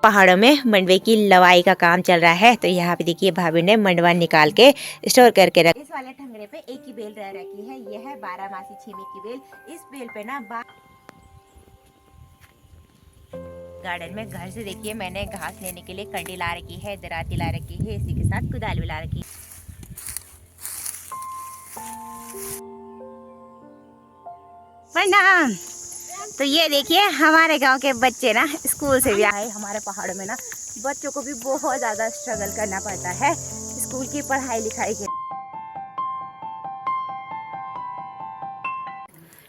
पहाड़ों में मंडवे की लवाई का काम चल रहा है। तो यहाँ पे देखिए भाभी ने मंडवा निकाल के स्टोर करके रखा। इस वाले ठंगरे पे एक ही बेल रह रखी है, यह है 12 मासी छीमी की बेल। इस बेल पे ना गार्डन में घर से देखिए मैंने घास लेने के लिए कंडी ला रखी है, दराती ला रखी है, इसी के साथ कुदाल भी ला रखी है। प्रणाम। तो ये देखिए हमारे गांव के बच्चे ना स्कूल से भी आए। हमारे पहाड़ों में ना बच्चों को भी बहुत ज़्यादा स्ट्रगल करना पड़ता है स्कूल की पढ़ाई लिखाई के।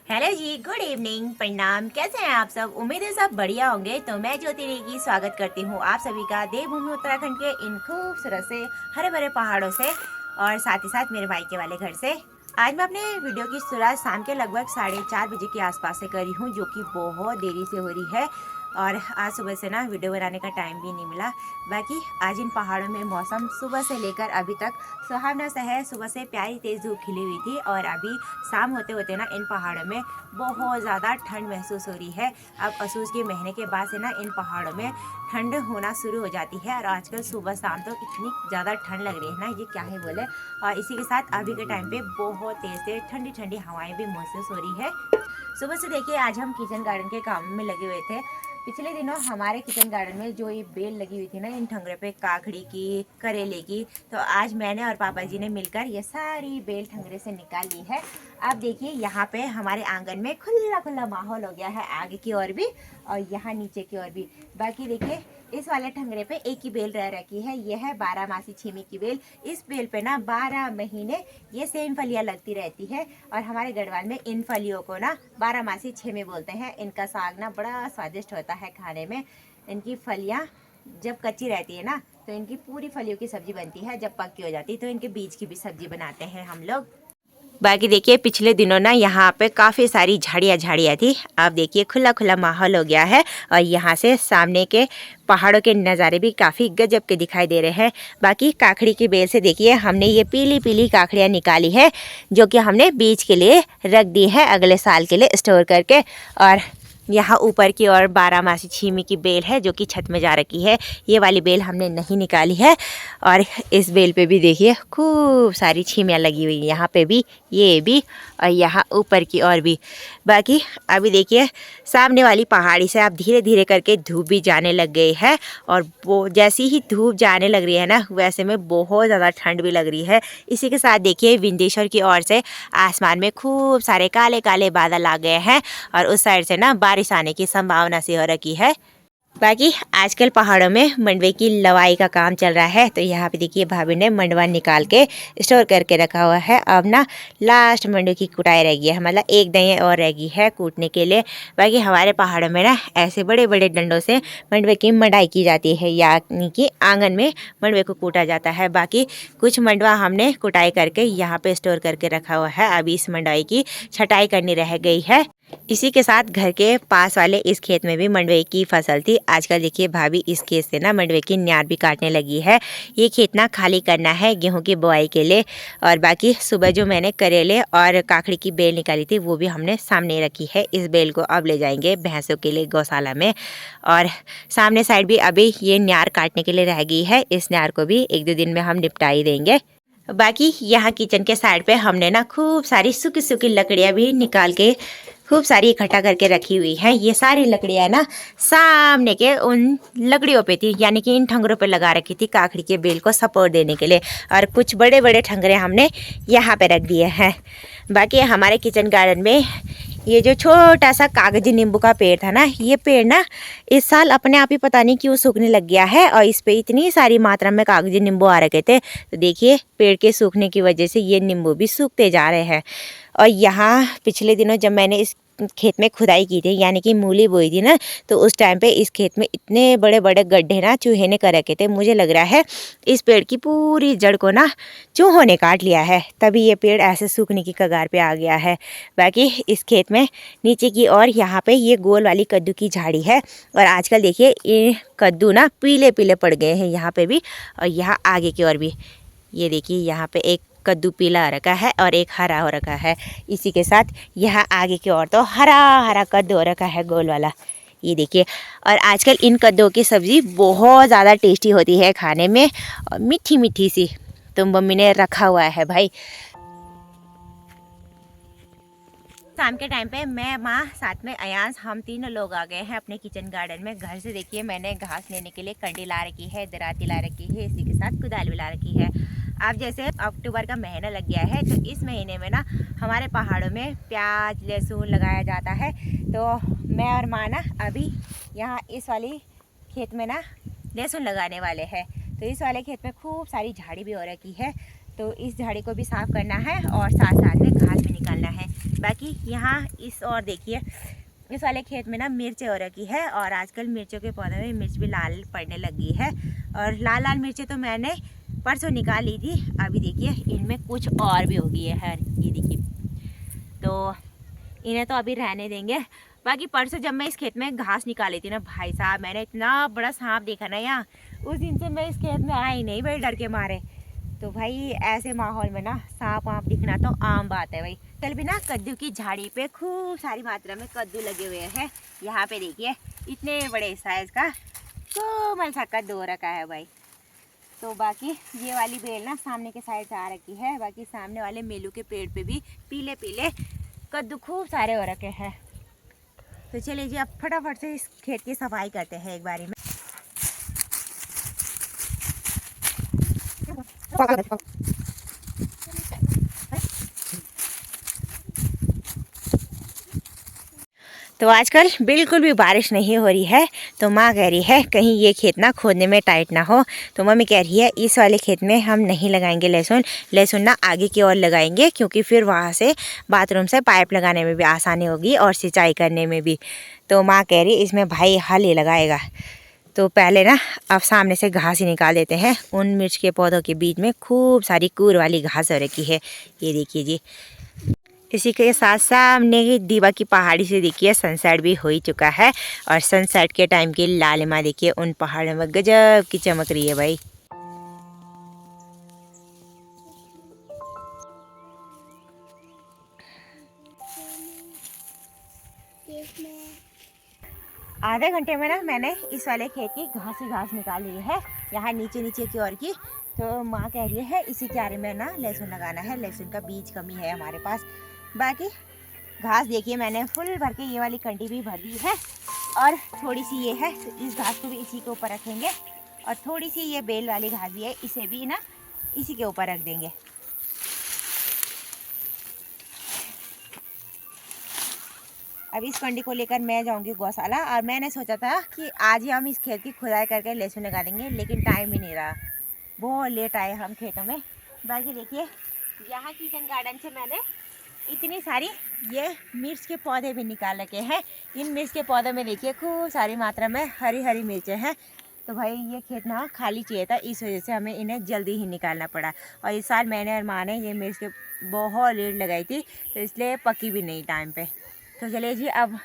हेलो जी, गुड इवनिंग, प्रणाम। कैसे हैं आप सब? उम्मीद है सब बढ़िया होंगे। तो मैं ज्योति की स्वागत करती हूँ आप सभी का देवभूमि उत्तराखंड के इन खूबसूरत से हरे भरे पहाड़ों से और साथ ही साथ मेरे मायके वाले घर से। आज मैं अपने वीडियो की शुरुआत शाम के लगभग 4:30 बजे के आसपास से करी हूँ, जो कि बहुत देरी से हो रही है। और आज सुबह से ना वीडियो बनाने का टाइम भी नहीं मिला। बाकी आज इन पहाड़ों में मौसम सुबह से लेकर अभी तक सुहावना सा है। सुबह से प्यारी तेज़ धूप खिली हुई थी और अभी शाम होते होते ना इन पहाड़ों में बहुत ज़्यादा ठंड महसूस हो रही है। अब असूस के महीने के बाद से ना इन पहाड़ों में ठंड होना शुरू हो जाती है और आजकल सुबह शाम तो इतनी ज़्यादा ठंड लग रही है ना, ये क्या ही बोले। और इसी के साथ अभी के टाइम पे बहुत तेज़ से ठंडी ठंडी हवाएं भी महसूस हो रही है। सुबह से देखिए आज हम किचन गार्डन के काम में लगे हुए थे। पिछले दिनों हमारे किचन गार्डन में जो ये बेल लगी हुई थी ना इन ठंगरे पे, काकड़ी की, करेले की, तो आज मैंने और पापा जी ने मिलकर ये सारी बेल ठंगरे से निकाल ली है। अब देखिए यहाँ पे हमारे आंगन में खुला खुला माहौल हो गया है, आगे की ओर भी और यहाँ नीचे की ओर भी। बाकी देखिए इस वाले ठंगरे पे एक ही बेल रह रखी है, यह है 12 मासी छीमी की बेल। इस बेल पे ना 12 महीने ये सेम फलियां लगती रहती है और हमारे गढ़वाल में इन फलियों को ना 12 मासी छीमी बोलते हैं। इनका साग ना बड़ा स्वादिष्ट होता है खाने में। इनकी फलियां जब कच्ची रहती है ना तो इनकी पूरी फलियों की सब्जी बनती है, जब पक्की हो जाती है तो इनके बीज की भी सब्जी बनाते हैं हम लोग। बाकी देखिए पिछले दिनों ना यहाँ पे काफ़ी सारी झाड़ियाँ थी। अब देखिए खुला खुला माहौल हो गया है और यहाँ से सामने के पहाड़ों के नज़ारे भी काफ़ी गजब के दिखाई दे रहे हैं। बाकी काकड़ी की बेल से देखिए हमने ये पीली पीली काकड़ियाँ निकाली है, जो कि हमने बीज के लिए रख दी है अगले साल के लिए स्टोर करके। और यहाँ ऊपर की ओर 12 मासी छीमी की बेल है जो कि छत में जा रखी है। ये वाली बेल हमने नहीं निकाली है। और इस बेल पे भी देखिए खूब सारी छीमियाँ लगी हुई हैं, यहाँ पे भी, ये भी और यहाँ ऊपर की ओर भी। बाकी अभी देखिए सामने वाली पहाड़ी से आप धीरे धीरे करके धूप भी जाने लग गई है और वो जैसी ही धूप जाने लग रही है ना वैसे में बहुत ज़्यादा ठंड भी लग रही है। इसी के साथ देखिए विंध्येश्वर की ओर से आसमान में खूब सारे काले काले बादल आ गए हैं और उस साइड से ना बारिश आने की संभावना सी हो रखी है। बाकी आजकल पहाड़ों में मंडवे की लवाई का काम चल रहा है। तो यहाँ पे देखिए भाभी ने मंडवा निकाल के स्टोर करके रखा हुआ है। अब ना लास्ट मंडवे की कुटाई रह गई है, मतलब एक दही और रह गई है कूटने के लिए। बाकी हमारे पहाड़ों में ना ऐसे बड़े बड़े डंडों से मंडवे की मढ़ाई की जाती है, यानी कि आंगन में मंडवे को कूटा जाता है। बाकी कुछ मंडवा हमने कुटाई करके यहाँ पे स्टोर करके रखा हुआ है। अभी इस मंडवाई की छटाई करनी रह गई है। इसी के साथ घर के पास वाले इस खेत में भी मंडवे की फसल थी। आजकल देखिए भाभी इस खेत से ना मंडवे की न्यार भी काटने लगी है। ये खेत ना खाली करना है गेहूं की बुआई के लिए। और बाकी सुबह जो मैंने करेले और काकड़ी की बेल निकाली थी वो भी हमने सामने रखी है। इस बेल को अब ले जाएंगे भैंसों के लिए गौशाला में। और सामने साइड भी अभी ये न्यार काटने के लिए रह गई है, इस न्यार को भी 1-2 दिन में हम निपटा ही देंगे। बाकी यहाँ किचन के साइड पे हमने ना खूब सारी सूखी सूखी लकड़ियाँ भी निकाल के खूब सारी इकट्ठा करके रखी हुई है। ये सारी लकड़ियाँ ना सामने के उन लकड़ियों पे थी, यानी कि इन ठंगरों पे लगा रखी थी काकड़ी के बेल को सपोर्ट देने के लिए। और कुछ बड़े बड़े ठंगरे हमने यहाँ पे रख दिए हैं। बाकी हमारे किचन गार्डन में ये जो छोटा सा कागजी नींबू का पेड़ था ना, ये पेड़ ना इस साल अपने आप ही पता नहीं क्यों सूखने लग गया है और इस पे इतनी सारी मात्रा में कागजी नींबू आ रखे थे। तो देखिए पेड़ के सूखने की वजह से ये नींबू भी सूखते जा रहे हैं। और यहाँ पिछले दिनों जब मैंने इस खेत में खुदाई की थी, यानी कि मूली बोई थी ना, तो उस टाइम पे इस खेत में इतने बड़े बड़े गड्ढे ना चूहे ने कर रखे थे। मुझे लग रहा है इस पेड़ की पूरी जड़ को ना चूहों ने काट लिया है, तभी ये पेड़ ऐसे सूखने की कगार पे आ गया है। बाकी इस खेत में नीचे की ओर यहाँ पे ये गोल वाली कद्दू की झाड़ी है और आजकल देखिए ये कद्दू ना पीले पीले पड़ गए हैं यहाँ पे भी और यहाँ आगे की ओर भी। ये देखिए यहाँ पे एक कद्दू पीला हो रखा है और एक हरा हो रखा है। इसी के साथ यहाँ आगे की ओर तो हरा हरा कद्दू हो रखा है गोल वाला। ये देखिए। और आजकल इन कद्दू की सब्ज़ी बहुत ज़्यादा टेस्टी होती है खाने में, और मीठी मीठी सी। तो मम्मी ने रखा हुआ है भाई। शाम के टाइम पे मैं, माँ, साथ में अयांश, हम तीनों लोग आ गए हैं अपने किचन गार्डन में। घर से देखिए मैंने घास लेने के लिए कंडी ला रखी है, दराती ला रखी है, इसी के साथ कुदाल भी ला रखी है। अब जैसे अक्टूबर का महीना लग गया है, तो इस महीने में ना हमारे पहाड़ों में प्याज लहसुन लगाया जाता है। तो मैं और माँ ना अभी यहाँ इस वाली खेत में ना लहसुन लगाने वाले हैं। तो इस वाले खेत में खूब सारी झाड़ी भी हो रखी है, तो इस झाड़ी को भी साफ़ करना है और साथ साथ में घास भी निकालना है। बाकी यहाँ इस और देखिए इस वाले खेत में ना मिर्चें हो रखी है, और आजकल मिर्चों के पौधे में मिर्च भी लाल पड़ने लगी है। और लाल लाल मिर्चें तो मैंने परसों निकाल ली थी। अभी देखिए इनमें कुछ और भी हो गई है, ये देखिए। तो इन्हें तो अभी रहने देंगे। बाकी परसों जब मैं इस खेत में घास निकाली थी ना भाई साहब, मैंने इतना बड़ा सांप देखा ना यहाँ, उस दिन से मैं इस खेत में आई नहीं भाई, डर के मारे। तो भाई ऐसे माहौल में ना सांप वाप दिखना तो आम बात है भाई। कल भी ना कद्दू की झाड़ी पे खूब सारी मात्रा में कद्दू लगे हुए हैं। यहाँ पे देखिए इतने बड़े साइज का कोमल सा कद्दू हो रखा है भाई। तो बाकी ये वाली बेल ना सामने के साइड से आ रखी है। बाकी सामने वाले मेलू के पेड़ पे भी पीले पीले कद्दू खूब सारे हो रखे हैं। तो चलिए जी अब फटाफट से इस खेत की सफाई करते हैं एक बारी में। तो आजकल बिल्कुल भी बारिश नहीं हो रही है, तो माँ कह रही है कहीं ये खेत ना खोदने में टाइट ना हो। तो मम्मी कह रही है इस वाले खेत में हम नहीं लगाएंगे लहसुन, लहसुन ना आगे की ओर लगाएंगे, क्योंकि फिर वहाँ से बाथरूम से पाइप लगाने में भी आसानी होगी और सिंचाई करने में भी। तो माँ कह रही इसमें भाई हल ही लगाएगा। तो पहले ना अब सामने से घास ही निकाल देते हैं। उन मिर्च के पौधों के बीच में खूब सारी कूर वाली घास हो रखी है, ये देखिए जी। इसी के साथ सामने दीवा की पहाड़ी से देखिए सनसेट भी हो ही चुका है, और सनसेट के टाइम की लालिमा देखिए उन पहाड़ों में गजब की चमक रही है भाई। आधे घंटे में ना मैंने इस वाले खेत की घास ही घास निकाल ली है, यहाँ नीचे नीचे की ओर की। तो माँ कह रही है इसी क्यारे में ना लहसुन लगाना है, लहसुन का बीज कमी है हमारे पास। बाकी घास देखिए मैंने फुल भर के ये वाली कंडी भी भर दी है, और थोड़ी सी ये है, तो इस घास को भी इसी के ऊपर रखेंगे। और थोड़ी सी ये बेल वाली घास भी है, इसे भी ना इसी के ऊपर रख देंगे। अब इस कंडी को लेकर मैं जाऊंगी गौशाला, और मैंने सोचा था कि आज ही हम इस खेत की खुदाई करके लहसुन लगा देंगे, लेकिन टाइम ही नहीं रहा, बहुत लेट आए हम खेतों में। बाकी देखिए यहाँ किचन गार्डन से मैंने इतनी सारी ये मिर्च के पौधे भी निकाल रखे हैं। इन मिर्च के पौधों में देखिए खूब सारी मात्रा में हरी हरी मिर्चें हैं। तो भाई ये खेत ना खाली चाहिए था, इस वजह से हमें इन्हें जल्दी ही निकालना पड़ा। और इस साल मैंने और माँ ने ये मिर्च के बहुत लेट लगाई थी, तो इसलिए पकी भी नहीं टाइम पे। तो चलिए जी अब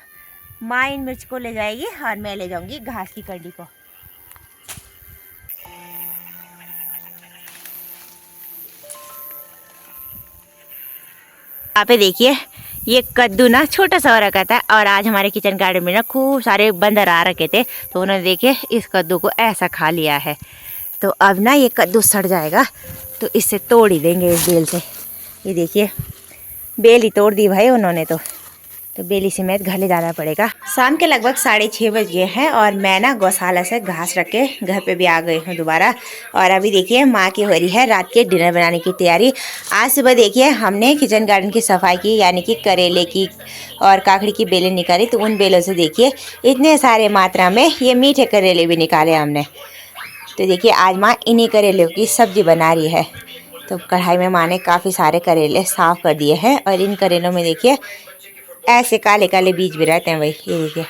माँ इन मिर्च को ले जाएगी और मैं ले जाऊँगी घास की कड़ी को। यहाँ पे देखिए ये कद्दू ना छोटा सा हो रखा था, और आज हमारे किचन गार्डन में ना खूब सारे बंदर आ रखे थे, तो उन्होंने देखिए इस कद्दू को ऐसा खा लिया है। तो अब ना ये कद्दू सड़ जाएगा, तो इससे तोड़ ही देंगे इस बेल से। ये देखिए बेल ही तोड़ दी भाई उन्होंने, तो बेली समेत घर ले जाना पड़ेगा। शाम के लगभग 6:30 बज गए हैं, और मैं ना गौशाला से घास रख के घर पे भी आ गई हूँ दोबारा। और अभी देखिए माँ की हो रही है रात के डिनर बनाने की तैयारी। आज सुबह देखिए हमने किचन गार्डन की सफाई की, यानी कि करेले की और काकड़ी की बेलें निकाली। तो उन बेलों से देखिए इतने सारे मात्रा में ये मीठे करेले भी निकाले हमने। तो देखिए आज माँ इन्हीं करेलों की सब्जी बना रही है। तो कढ़ाई में माँ ने काफ़ी सारे करेले साफ़ कर दिए हैं, और इन करेलों में देखिए ऐसे काले काले बीज भी रहते हैं भाई, ये देखिए।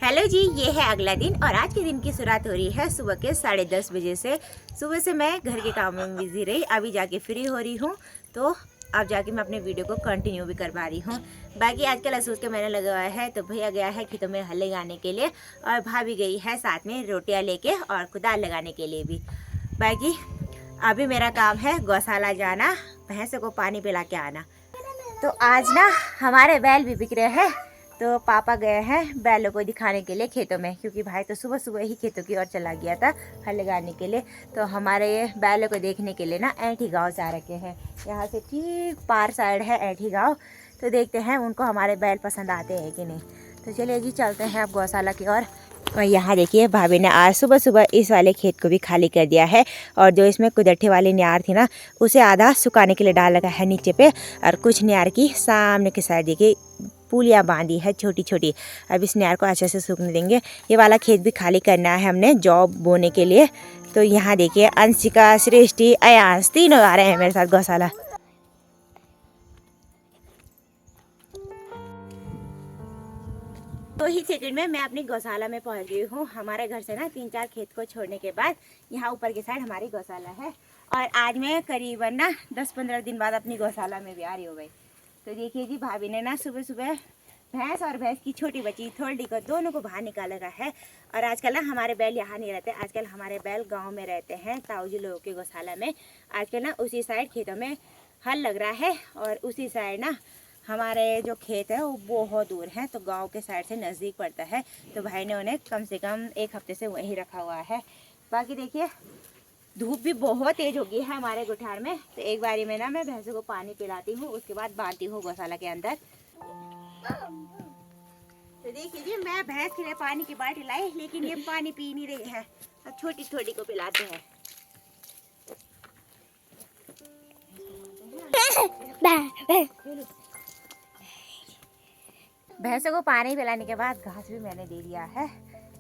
हेलो जी, ये है अगला दिन, और आज के दिन की शुरुआत हो रही है सुबह के 10:30 बजे से। सुबह से मैं घर के काम में बिजी रही, अभी जाके फ्री हो रही हूँ, तो अब जाके मैं अपने वीडियो को कंटिन्यू भी कर पा रही हूँ। बाकी आजकल असूस के मैंने लगा हुआ है, तो भैया गया है खेतों में हल लगाने के लिए, और भाभी गई है साथ में रोटियाँ लेके और कुदाल लगाने के लिए भी। बाकी अभी मेरा काम है गौशाला जाना, भैंसों को पानी पिला के आना। तो आज ना हमारे बैल भी बिक रहे हैं, तो पापा गए हैं बैलों को दिखाने के लिए खेतों में, क्योंकि भाई तो सुबह सुबह ही खेतों की ओर चला गया था हल लगाने के लिए। तो हमारे ये बैलों को देखने के लिए ना ऐठी गांव से आ रखे हैं। यहाँ से ठीक पार साइड है ऐठी गांव। तो देखते हैं उनको हमारे बैल पसंद आते हैं कि नहीं। तो चलिए जी चलते हैं अब गौशाला की ओर। और यहाँ देखिए भाभी ने आज सुबह सुबह इस वाले खेत को भी खाली कर दिया है। और जो इसमें कुदरठी वाली न्यार थी ना, उसे आधा सुखाने के लिए डाल रखा है नीचे पे। और कुछ न्यार की सामने की साइड देखिए पुलियाँ बांधी है छोटी छोटी। अब इस न्यार को अच्छे से सूखने देंगे। ये वाला खेत भी खाली करना है हमने जौ बोने के लिए। तो यहाँ देखिए अंशिका, सृष्टि, अयांश तीनों आ रहे हैं मेरे साथ गौशाला। तो ही सेकंड में मैं अपनी गौशाला में पहुंच गई हूँ। हमारे घर से ना 3-4 खेत को छोड़ने के बाद यहाँ ऊपर की साइड हमारी गौशाला है। और आज मैं करीबन ना 10-15 दिन बाद अपनी गौशाला में भी आ रही हो गई। तो देखिए जी भाभी ने ना सुबह सुबह भैंस और भैंस की छोटी बच्ची थोड़ी को दोनों को बाहर निकाल रखा है। और आजकल ना हमारे बैल यहाँ नहीं रहते, आजकल हमारे बैल गाँव में रहते हैं ताऊ जी लोगों के गौशाला में। आजकल ना उसी साइड खेतों में हल लग रहा है। और उसी साइड ना हमारे जो खेत है वो बहुत दूर है, तो गांव के साइड से नज़दीक पड़ता है। तो भाई ने उन्हें कम से कम 1 हफ्ते से वहीं रखा हुआ है। बाकी देखिए धूप भी बहुत तेज़ हो गई है हमारे गुठार में। तो एक बारी में ना मैं भैंसों को पानी पिलाती हूँ, उसके बाद बांधती हूँ गौशाला के अंदर। तो देखिए मैं भैंस के लिए पानी की बाल्टी लाई, लेकिन ये पानी पी नहीं रही है। अब छोटी छोटी को पिलाते हैं। भैंसों को पानी पिलाने के बाद घास भी मैंने दे दिया है।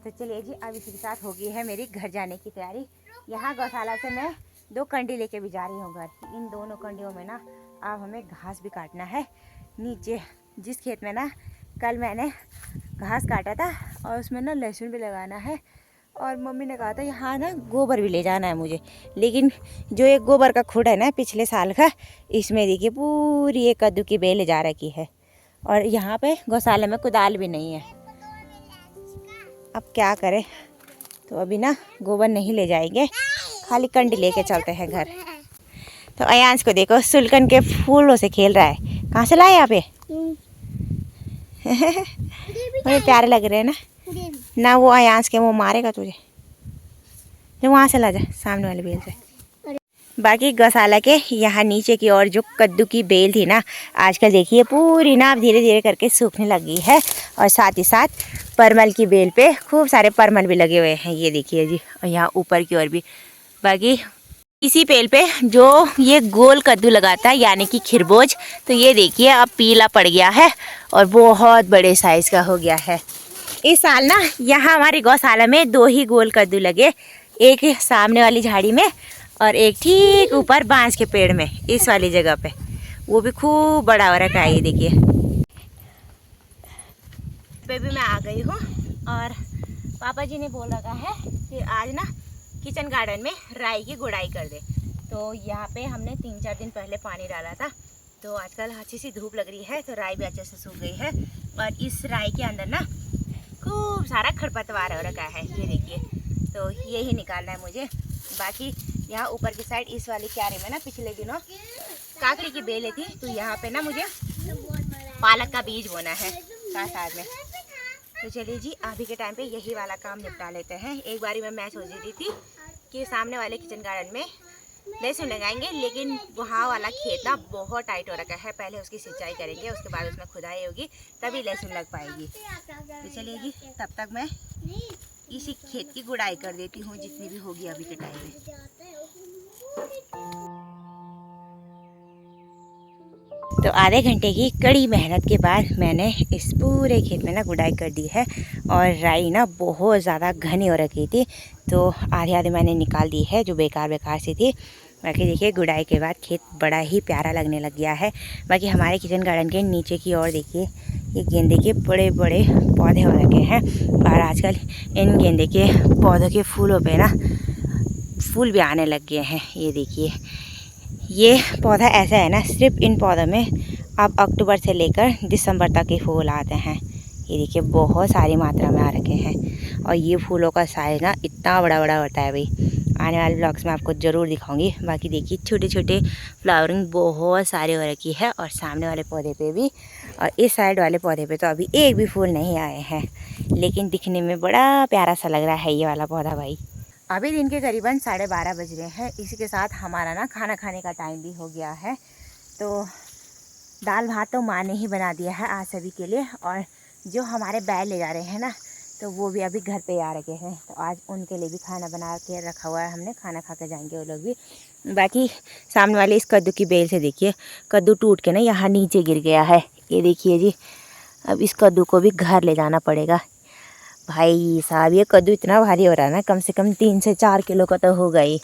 तो चलिए जी अब इसी के साथ हो गई है मेरी घर जाने की तैयारी। यहाँ गौशाला से मैं 2 कंडी लेके भी जा रही हूँ घर। इन दोनों कंडियों में ना अब हमें घास भी काटना है। नीचे जिस खेत में ना कल मैंने घास काटा था और उसमें ना लहसुन भी लगाना है। और मम्मी ने कहा था यहाँ ना गोबर भी ले जाना है मुझे, लेकिन जो एक गोबर का खुड है ना पिछले साल का, इसमें देखिए पूरी एक कद्दू की बेल जा रखी है। और यहाँ पे गौशाला में कुदाल भी नहीं है। अब क्या करें, तो अभी ना गोबर नहीं ले जाएंगे, खाली कंडी लेके चलते हैं घर। तो अयांश को देखो सुलकन के फूलों से खेल रहा है। कहाँ से लाए यहाँ पे? बड़े प्यारे लग रहे हैं ना। वो अयांश के वो मारेगा तुझे, जो वहाँ से ला जा सामने वाले बेल से। बाकी गौशाला के यहाँ नीचे की ओर जो कद्दू की बेल थी ना, आजकल देखिए पूरी ना धीरे धीरे करके सूखने लगी है। और साथ ही साथ परमल की बेल पे खूब सारे परमल भी लगे हुए हैं, ये देखिए जी। और यहाँ ऊपर की ओर भी। बाकी इसी बेल पे जो ये गोल कद्दू लगाता है यानी कि खिरबोज, तो ये देखिए अब पीला पड़ गया है और बहुत बड़े साइज़ का हो गया है। इस साल ना यहाँ हमारी गौशाला में 2 ही गोल कद्दू लगे, एक सामने वाली झाड़ी में और एक ठीक ऊपर बांस के पेड़ में इस वाली जगह पे। वो भी खूब बड़ा हो रखा है, ये देखिए। पे भी मैं आ गई हूँ और पापा जी ने बोल रखा है कि आज ना किचन गार्डन में राई की गुड़ाई कर दे। तो यहाँ पे हमने 3-4 दिन पहले पानी डाला था। तो आजकल अच्छी सी धूप लग रही है तो राई भी अच्छे से सूख गई है। और इस राई के अंदर ना खूब सारा खरपतवार हो रखा है, ये देखिए। तो यही निकालना है मुझे। बाकी यहाँ ऊपर की साइड इस वाली क्यारी में ना पिछले दिनों काकड़ी की बेलें थी, तो यहाँ पे ना मुझे पालक का बीज बोना है साथ में। तो चलिए जी अभी के टाइम पे यही वाला काम निपटा लेते हैं। एक बारी में मैं सोच रही थी कि सामने वाले किचन गार्डन में लहसुन लगाएंगे, लेकिन वहाँ वाला खेत ना बहुत टाइट हो रखा है। पहले उसकी सिंचाई करेंगे, उसके बाद उसमें खुदाई होगी, तभी लहसुन लग पाएगी। तो चलिए जी तब तक मैं इसी खेत की गुड़ाई कर देती हूँ जितनी भी होगी अभी के टाइम में। तो आधे घंटे की कड़ी मेहनत के बाद मैंने इस पूरे खेत में ना गुड़ाई कर दी है। और राई ना बहुत ज़्यादा घनी हो रखी थी, तो आधे आधे मैंने निकाल दी है जो बेकार सी थी। बाकी देखिए गुड़ाई के बाद खेत बड़ा ही प्यारा लगने लग गया है। बाकी हमारे किचन गार्डन के नीचे की ओर देखिए ये गेंदे के बड़े बड़े पौधे हो रखे हैं। और आजकल इन गेंदे के पौधों के फूलों पे ना फूल भी आने लग गए हैं, ये देखिए। ये पौधा ऐसा है ना, सिर्फ इन पौधों में अब अक्टूबर से लेकर दिसंबर तक के फूल आते हैं। ये देखिए बहुत सारी मात्रा में आ रखे हैं। और ये फूलों का साइज़ ना इतना बड़ा बड़ा होता है भाई। आने वाले ब्लॉग्स में आपको ज़रूर दिखाऊंगी। बाकी देखिए छोटे छोटे फ्लावरिंग बहुत सारे हो रखी है, और सामने वाले पौधे पे भी, और इस साइड वाले पौधे पे तो अभी एक भी फूल नहीं आए हैं, लेकिन दिखने में बड़ा प्यारा सा लग रहा है ये वाला पौधा भाई। अभी दिन के करीबन 12:30 बज रहे हैं। इसी के साथ हमारा ना खाना खाने का टाइम भी हो गया है। तो दाल भात तो माँ ने ही बना दिया है आज सभी के लिए, और जो हमारे बैल ले जा रहे हैं ना, तो वो भी अभी घर पे आ रखे हैं, तो आज उनके लिए भी खाना बना के रखा हुआ है हमने, खाना खा के जाएंगे वो लोग भी। बाकी सामने वाले इस कद्दू की बेल से देखिए, कद्दू टूट के ना यहाँ नीचे गिर गया है, ये देखिए जी। अब इस कद्दू को भी घर ले जाना पड़ेगा भाई साहब। ये कद्दू इतना भारी हो रहा है ना, कम से कम 3 से 4 किलो का तो होगा ही।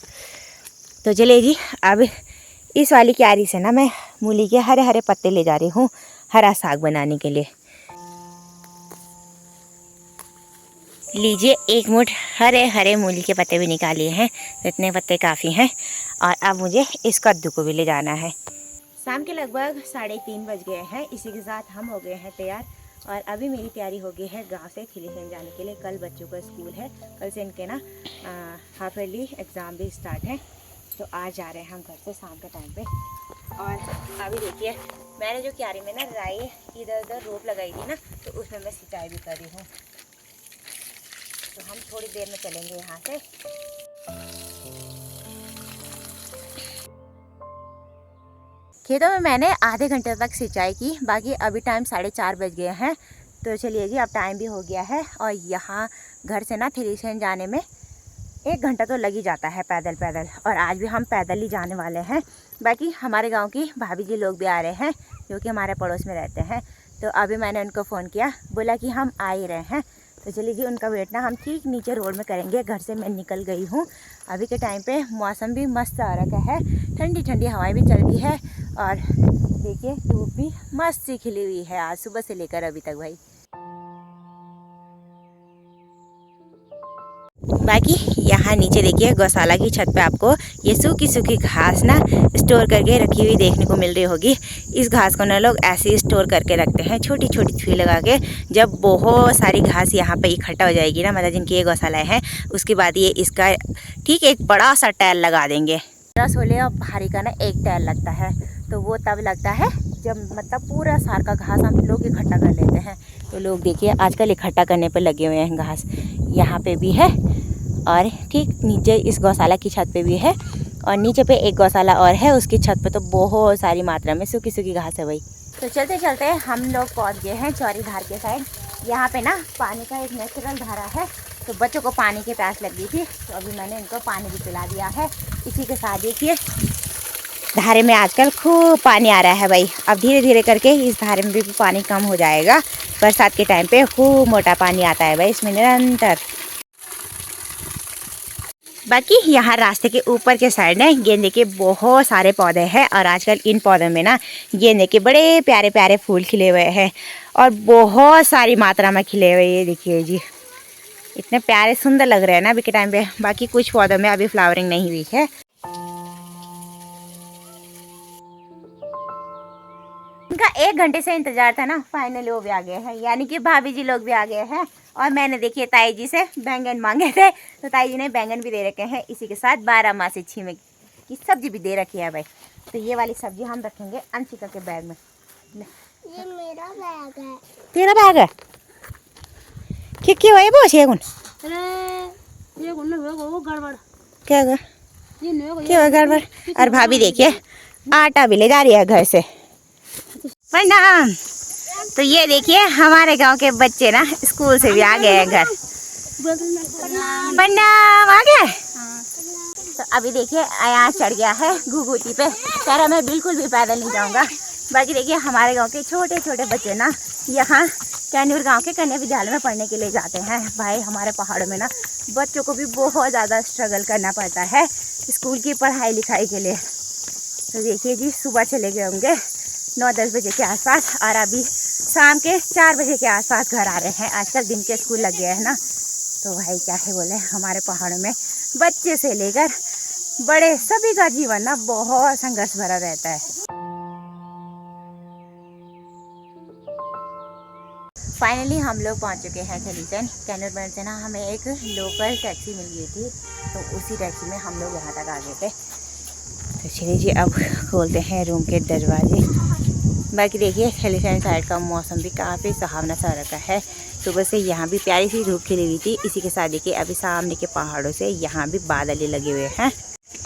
तो चलिए जी, अब इस वाली क्यारी से ना मैं मूली के हरे हरे पत्ते ले जा रही हूँ हरा साग बनाने के लिए। लीजिए, एक मुठ हरे हरे मूली के पत्ते भी निकालिए हैं, तो इतने पत्ते काफ़ी हैं। और अब मुझे इस कद्दू को भी ले जाना है। शाम के लगभग 3:30 बज गए हैं। इसी के साथ हम हो गए हैं तैयार, और अभी मेरी तैयारी हो गई है गांव से खिलीसैन जाने के लिए। कल बच्चों का स्कूल है, कल से इनके ना हाफ ईयरली एग्ज़ाम भी स्टार्ट है, तो आज जा रहे हैं हम घर से शाम के टाइम पे। और अभी देखिए, मैंने जो क्यारी में ना राई इधर उधर रोप लगाई थी ना, तो उसमें मैं सिंचाई भी कर रही हूँ। तो हम थोड़ी देर में चलेंगे यहाँ से। खेतों में मैंने आधे घंटे तक सिंचाई की, बाकी अभी टाइम 4:30 बज गए हैं। तो चलिए जी, अब टाइम भी हो गया है, और यहाँ घर से ना खिलीसैन जाने में 1 घंटा तो लग ही जाता है पैदल पैदल, और आज भी हम पैदल ही जाने वाले हैं। बाकी हमारे गांव की भाभी जी लोग भी आ रहे हैं, जो कि हमारे पड़ोस में रहते हैं। तो अभी मैंने उनको फ़ोन किया, बोला कि हम आ ही रहे हैं। तो चलिए जी, उनका वेट ना हम ठीक नीचे रोड में करेंगे। घर से मैं निकल गई हूँ। अभी के टाइम पे मौसम भी मस्त आ रखा है, ठंडी ठंडी हवाएं भी चल रही है, और देखिए धूप भी मस्त सी खिली हुई है आज सुबह से लेकर अभी तक भाई। बाकी यहाँ नीचे देखिए गौशाला की छत पे आपको ये सूखी सूखी घास ना स्टोर करके रखी हुई देखने को मिल रही होगी। इस घास को ना लोग ऐसे ही स्टोर करके रखते हैं, छोटी छोटी सुई लगा के। जब बहुत सारी घास यहाँ पे इकट्ठा हो जाएगी ना, मतलब जिनकी ये गौशालाएँ हैं, उसके बाद ये इसका ठीक एक बड़ा सा टैल लगा देंगे। 16 और भारी का ना एक टैल लगता है, तो वो तब लगता है जब मतलब पूरा सार का घास हम लोग इकट्ठा कर लेते हैं। तो लोग देखिए आजकल इकट्ठा करने पे लगे हुए हैं घास। यहाँ पे भी है, और ठीक नीचे इस गौशाला की छत पे भी है, और नीचे पे एक गौशाला और है, उसकी छत पे तो बहुत सारी मात्रा में सूखी सूखी घास है भाई। तो चलते चलते हम लोग पहुँच गए हैं चौरी धार के साइड। यहाँ पे ना पानी का एक नेचुरल धारा है, तो बच्चों को पानी की प्यास लग गई थी, तो अभी मैंने इनको पानी भी पिला दिया है। इसी के साथ देखिए धारे में आजकल खूब पानी आ रहा है भाई। अब धीरे धीरे करके इस धारे में भी पानी कम हो जाएगा। बरसात के टाइम पे खूब मोटा पानी आता है भाई इसमें निरंतर। बाकी यहाँ रास्ते के ऊपर के साइड में गेंदे के बहुत सारे पौधे हैं, और आजकल इन पौधों में ना गेंदे के बड़े प्यारे प्यारे फूल खिले हुए हैं, और बहुत सारी मात्रा में खिले हुए। ये देखिए जी, इतने प्यारे सुंदर लग रहे हैं ना अभी के टाइम पे। बाकी कुछ पौधों में अभी फ्लावरिंग नहीं हुई है। उनका 1 घंटे से इंतजार था ना, फाइनली वो भी आ गए हैं, यानी कि भाभी जी लोग भी आ गए हैं। और मैंने देखिए ताई जी से बैंगन मांगे थे, तो ताई जी ने बैंगन भी दे रखे हैं। इसी के साथ 12 मासी छीमे की सब्जी भी दे रखी है भाई। तो ये वाली सब्जी हम रखेंगे अंशिका के बैग में। ये मेरा बैग है। तेरा बैग है? क्या है वो शेगुन? अरे ये गुन्ने वो गड़बड़। क्या क्या गड़बड़? और भाभी देखिए आटा भी ले जा रही है घर से। प्रणाम। तो ये देखिए हमारे गांव के बच्चे ना स्कूल से भी आ गए हैं घर। प्रणाम आ गए। तो अभी देखिए यहाँ चढ़ गया है घुघुती पे, कह रहा मैं बिल्कुल भी पैदल नहीं जाऊँगा। बाकी देखिए हमारे गांव के छोटे छोटे बच्चे ना यहाँ कैनूर गांव के कन्या विद्यालय में पढ़ने के लिए जाते हैं भाई। हमारे पहाड़ों में ना बच्चों को भी बहुत ज़्यादा स्ट्रगल करना पड़ता है स्कूल की पढ़ाई लिखाई के लिए। तो देखिए जी सुबह चले गए होंगे 9-10 बजे के आसपास, और अभी शाम के 4 बजे के आसपास घर आ रहे हैं। आजकल दिन के स्कूल लग गए हैं ना, तो भाई क्या है बोले, हमारे पहाड़ों में बच्चे से लेकर बड़े सभी का जीवन ना बहुत संघर्ष भरा रहता है। फाइनली हम लोग पहुंच चुके हैं खलीचन। कैनट बैंड से ना हमें एक लोकल टैक्सी मिल गई थी, तो उसी टैक्सी में हम लोग यहाँ तक आ गए थे। तो चलिए जी अब खोलते हैं रूम के दरवाजे। बाकी देखिए खलीचन साइड का मौसम भी काफ़ी सुहावना सा रखा है। सुबह से यहाँ भी प्यारी सी धूप खिली हुई थी। इसी के साथ देखिए अभी सामने के पहाड़ों से यहाँ भी बादल लगे हुए हैं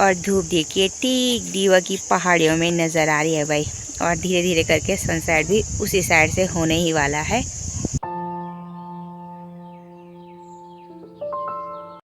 और धूप देखिए ठीक दीवा की पहाड़ियों में नज़र आ रही है भाई। और धीरे धीरे करके सनसेट भी उसी साइड से होने ही वाला है।